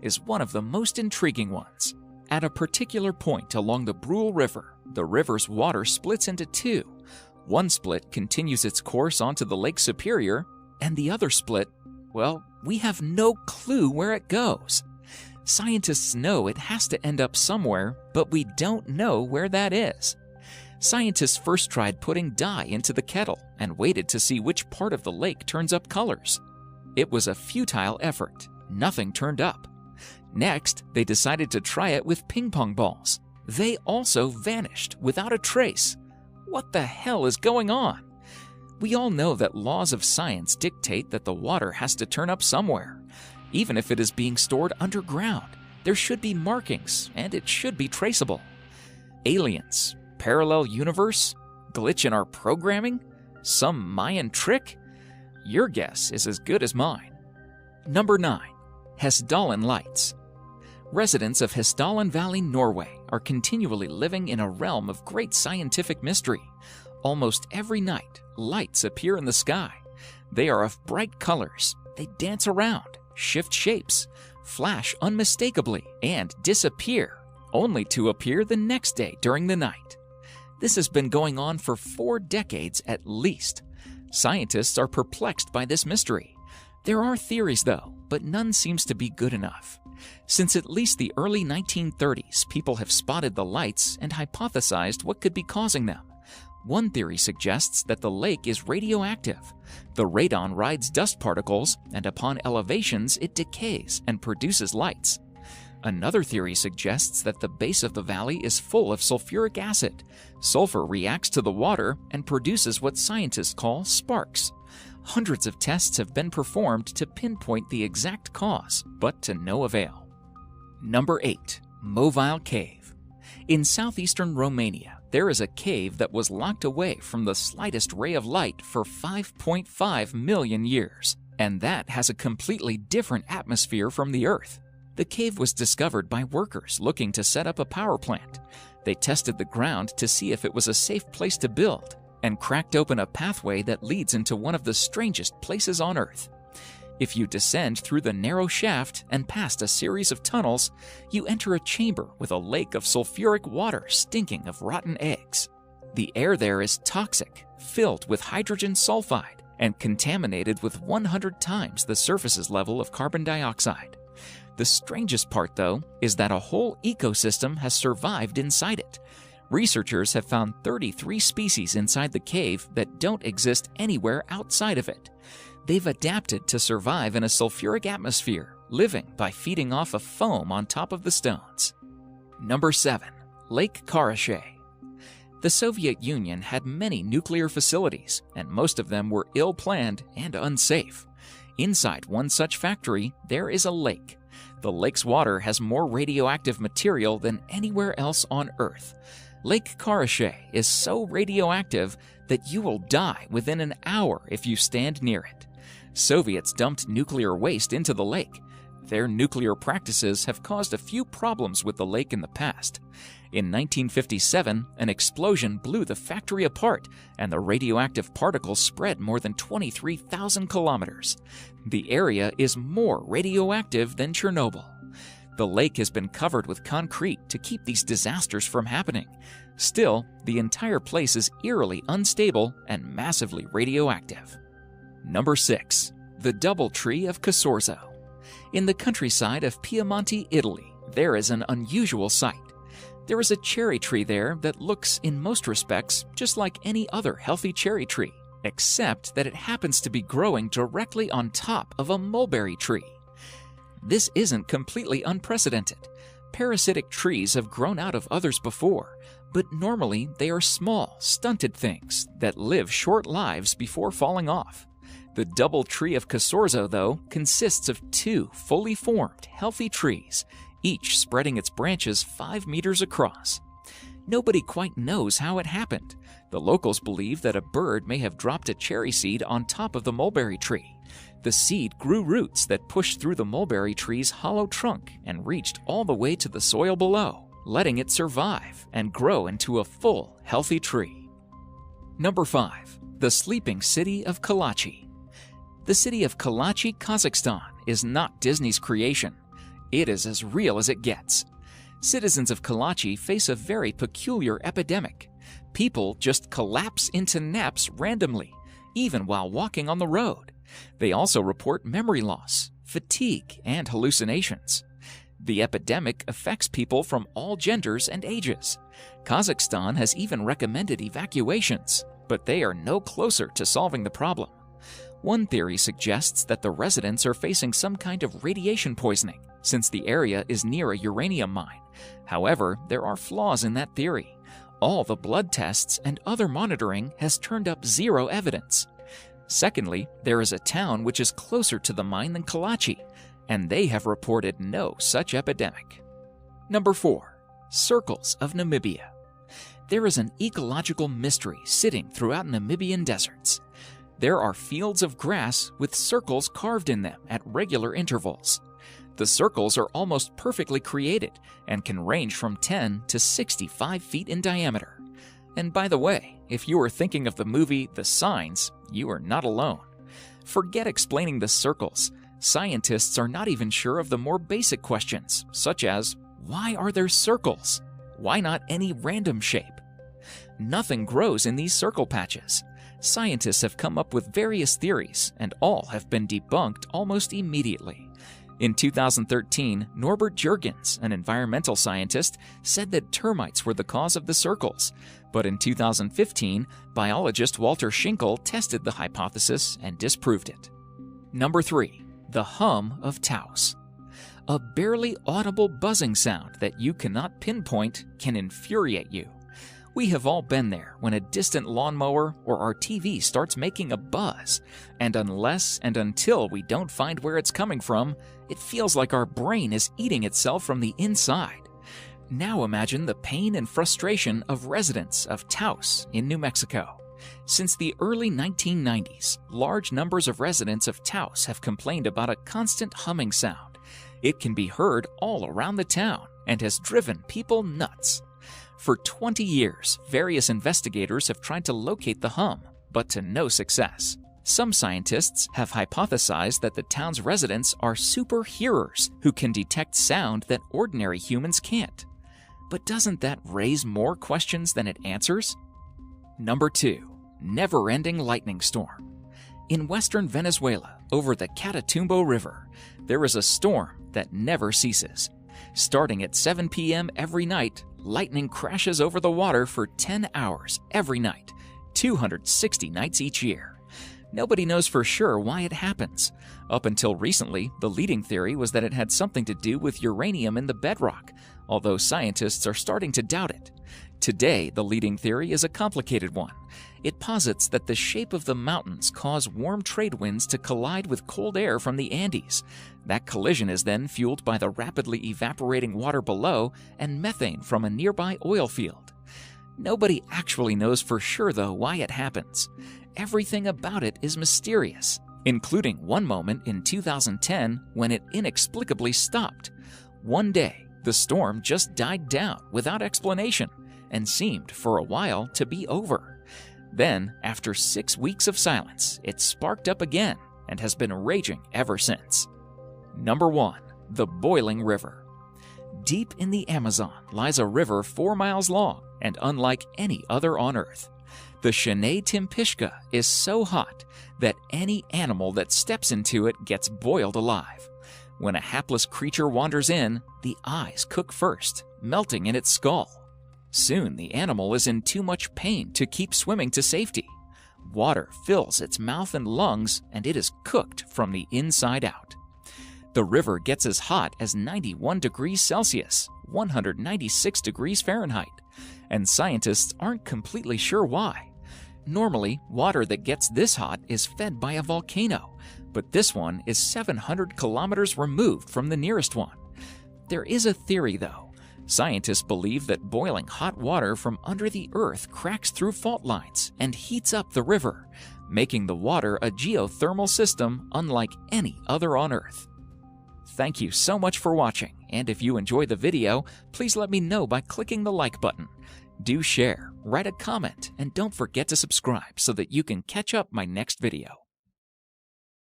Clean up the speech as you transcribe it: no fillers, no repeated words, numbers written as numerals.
is one of the most intriguing ones. At a particular point along the Brule River, the river's water splits into two. One split continues its course onto the Lake Superior, and the other split, well, we have no clue where it goes. Scientists know it has to end up somewhere, but we don't know where that is. Scientists first tried putting dye into the kettle and waited to see which part of the lake turns up colors. It was a futile effort. Nothing turned up. Next, they decided to try it with ping pong balls. They also vanished without a trace. What the hell is going on? We all know that laws of science dictate that the water has to turn up somewhere. Even if it is being stored underground, there should be markings and it should be traceable. Aliens, parallel universe, glitch in our programming, some Mayan trick? Your guess is as good as mine. Number 9. Hessdalen Lights. Residents of Hessdalen Valley, Norway, are continually living in a realm of great scientific mystery. Almost every night, lights appear in the sky. They are of bright colors. They dance around, shift shapes, flash unmistakably, and disappear, only to appear the next day during the night. This has been going on for 4 decades at least. Scientists are perplexed by this mystery. There are theories, though, but none seems to be good enough. Since at least the early 1930s, people have spotted the lights and hypothesized what could be causing them. One theory suggests that the lake is radioactive. The radon rides dust particles, and upon elevations, it decays and produces lights. Another theory suggests that the base of the valley is full of sulfuric acid. Sulfur reacts to the water and produces what scientists call sparks. Hundreds of tests have been performed to pinpoint the exact cause, but to no avail. Number 8. Movile Cave. In southeastern Romania, there is a cave that was locked away from the slightest ray of light for 5.5 million years, and that has a completely different atmosphere from the Earth. The cave was discovered by workers looking to set up a power plant. They tested the ground to see if it was a safe place to build, and cracked open a pathway that leads into one of the strangest places on Earth. If you descend through the narrow shaft and past a series of tunnels, you enter a chamber with a lake of sulfuric water stinking of rotten eggs. The air there is toxic, filled with hydrogen sulfide, and contaminated with 100 times the surface's level of carbon dioxide. The strangest part, though, is that a whole ecosystem has survived inside it. Researchers have found 33 species inside the cave that don't exist anywhere outside of it. They've adapted to survive in a sulfuric atmosphere, living by feeding off of foam on top of the stones. Number 7. Lake Karachay. The Soviet Union had many nuclear facilities, and most of them were ill-planned and unsafe. Inside one such factory, there is a lake. The lake's water has more radioactive material than anywhere else on Earth. Lake Karachay is so radioactive that you will die within an hour if you stand near it. Soviets dumped nuclear waste into the lake. Their nuclear practices have caused a few problems with the lake in the past. In 1957, an explosion blew the factory apart, and the radioactive particles spread more than 23,000 kilometers. The area is more radioactive than Chernobyl. The lake has been covered with concrete to keep these disasters from happening. Still, the entire place is eerily unstable and massively radioactive. Number 6. The Double Tree of Casorzo. In the countryside of Piemonte, Italy, there is an unusual sight. There is a cherry tree there that looks, in most respects, just like any other healthy cherry tree, except that it happens to be growing directly on top of a mulberry tree. This isn't completely unprecedented. Parasitic trees have grown out of others before, but normally they are small, stunted things that live short lives before falling off. The Double Tree of Casorzo, though, consists of 2 fully formed, healthy trees, each spreading its branches 5 meters across. Nobody quite knows how it happened. The locals believe that a bird may have dropped a cherry seed on top of the mulberry tree. The seed grew roots that pushed through the mulberry tree's hollow trunk and reached all the way to the soil below, letting it survive and grow into a full, healthy tree. Number 5. The Sleeping City of Kalachi. The city of Kalachi, Kazakhstan, is not Disney's creation. It is as real as it gets. Citizens of Kalachi face a very peculiar epidemic. People just collapse into naps randomly, even while walking on the road. They also report memory loss, fatigue, and hallucinations. The epidemic affects people from all genders and ages. Kazakhstan has even recommended evacuations, but they are no closer to solving the problem. One theory suggests that the residents are facing some kind of radiation poisoning, since the area is near a uranium mine. However, there are flaws in that theory. All the blood tests and other monitoring has turned up zero evidence. Secondly, there is a town which is closer to the mine than Kalachi, and they have reported no such epidemic. Number 4. Circles of Namibia. There is an ecological mystery sitting throughout Namibian deserts. There are fields of grass with circles carved in them at regular intervals. The circles are almost perfectly created and can range from 10 to 65 feet in diameter. And by the way, if you are thinking of the movie The Signs, you are not alone. Forget explaining the circles. Scientists are not even sure of the more basic questions, such as, why are there circles? Why not any random shape? Nothing grows in these circle patches. Scientists have come up with various theories, and all have been debunked almost immediately. In 2013, Norbert Jurgens, an environmental scientist, said that termites were the cause of the circles. But in 2015, biologist Walter Schinkel tested the hypothesis and disproved it. Number 3. The hum of Taos. A barely audible buzzing sound that you cannot pinpoint can infuriate you. We have all been there when a distant lawnmower or our TV starts making a buzz, and unless and until we don't find where it's coming from, it feels like our brain is eating itself from the inside. Now imagine the pain and frustration of residents of Taos in New Mexico. Since the early 1990s, large numbers of residents of Taos have complained about a constant humming sound. It can be heard all around the town and has driven people nuts. For 20 years, various investigators have tried to locate the hum, but to no success. Some scientists have hypothesized that the town's residents are super hearers who can detect sound that ordinary humans can't. But doesn't that raise more questions than it answers? Number 2. Never-ending lightning storm. In western Venezuela, over the Catatumbo River, there is a storm that never ceases. Starting at 7 p.m. every night, lightning crashes over the water for 10 hours every night, 260 nights each year. Nobody knows for sure why it happens. Up until recently, the leading theory was that it had something to do with uranium in the bedrock, although scientists are starting to doubt it. Today, the leading theory is a complicated one. It posits that the shape of the mountains cause warm trade winds to collide with cold air from the Andes. That collision is then fueled by the rapidly evaporating water below and methane from a nearby oil field. Nobody actually knows for sure, though, why it happens. Everything about it is mysterious, including one moment in 2010 when it inexplicably stopped. One day, the storm just died down without explanation and seemed for a while to be over. Then, after 6 weeks of silence, it sparked up again and has been raging ever since. Number 1. The Boiling River. Deep in the Amazon lies a river 4 miles long and unlike any other on Earth. The Shenandoah Timpishka is so hot that any animal that steps into it gets boiled alive. When a hapless creature wanders in, the eyes cook first, melting in its skull. Soon the animal is in too much pain to keep swimming to safety. Water fills its mouth and lungs, and it is cooked from the inside out. The river gets as hot as 91 degrees Celsius, 196 degrees Fahrenheit, and scientists aren't completely sure why. Normally, water that gets this hot is fed by a volcano, but this one is 700 kilometers removed from the nearest one. There is a theory, though. Scientists believe that boiling hot water from under the earth cracks through fault lines and heats up the river, making the water a geothermal system unlike any other on Earth. Thank you so much for watching, and if you enjoy the video, please let me know by clicking the like button. Do share, write a comment, and don't forget to subscribe so that you can catch up my next video.